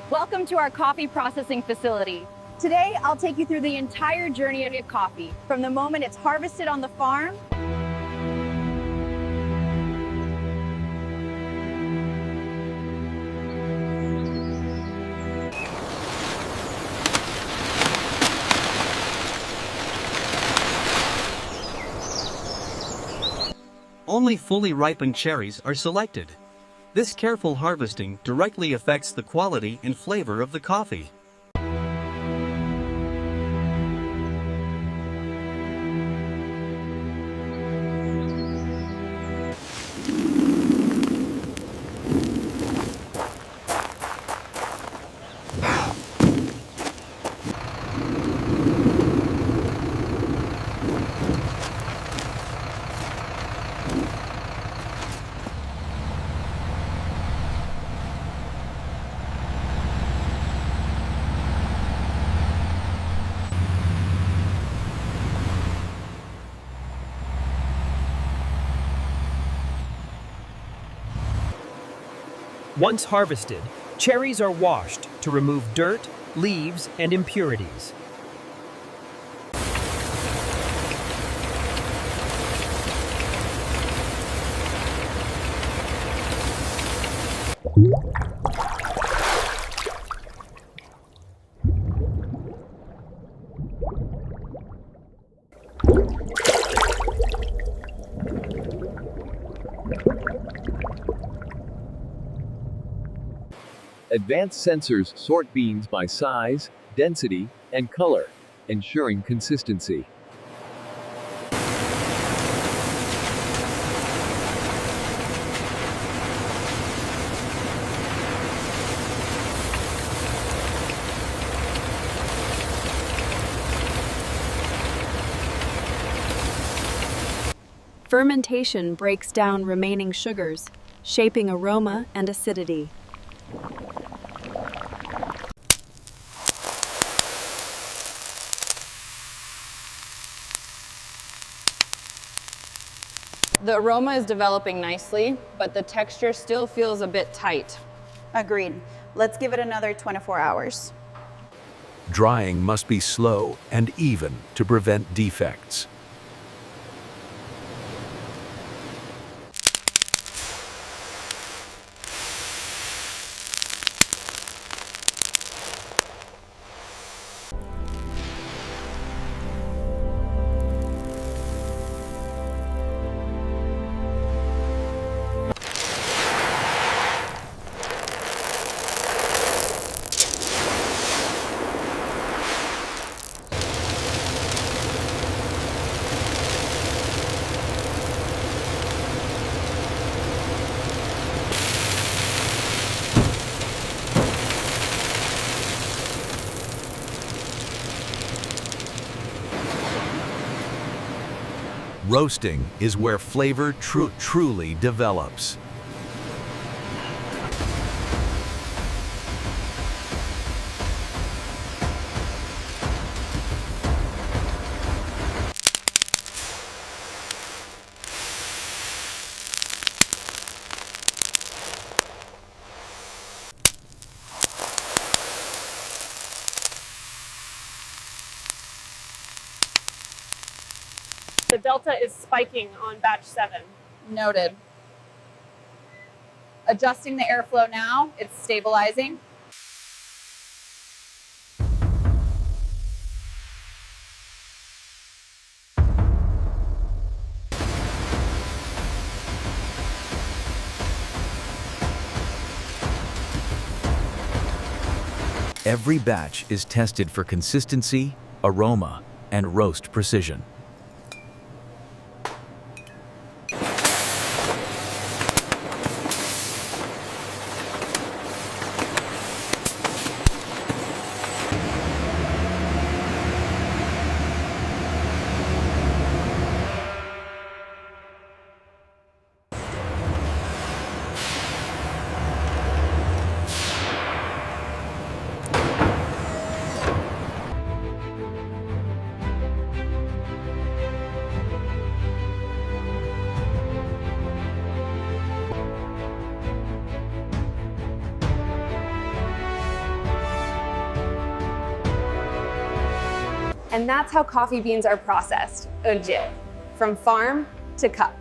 Welcome to our coffee processing facility. Today, I'll take you through the entire journey of your coffee, from the moment it's harvested on the farm Only fully ripened cherries are selected. This careful harvesting directly affects the quality and flavor of the coffee. Once harvested, cherries are washed to remove dirt, leaves, and impurities. Advanced sensors sort beans by size, density, and color, ensuring consistency. Fermentation breaks down remaining sugars, shaping aroma and acidity. The aroma is developing nicely, but the texture still feels a bit tight. Agreed. Let's give it another 24 hours. Drying must be slow and even to prevent defects. Roasting is where flavor truly develops. The delta is spiking on batch 7. Noted. Adjusting the airflow now, it's stabilizing. Every batch is tested for consistency, aroma, and roast precision. And that's how coffee beans are processed, legit, from farm to cup.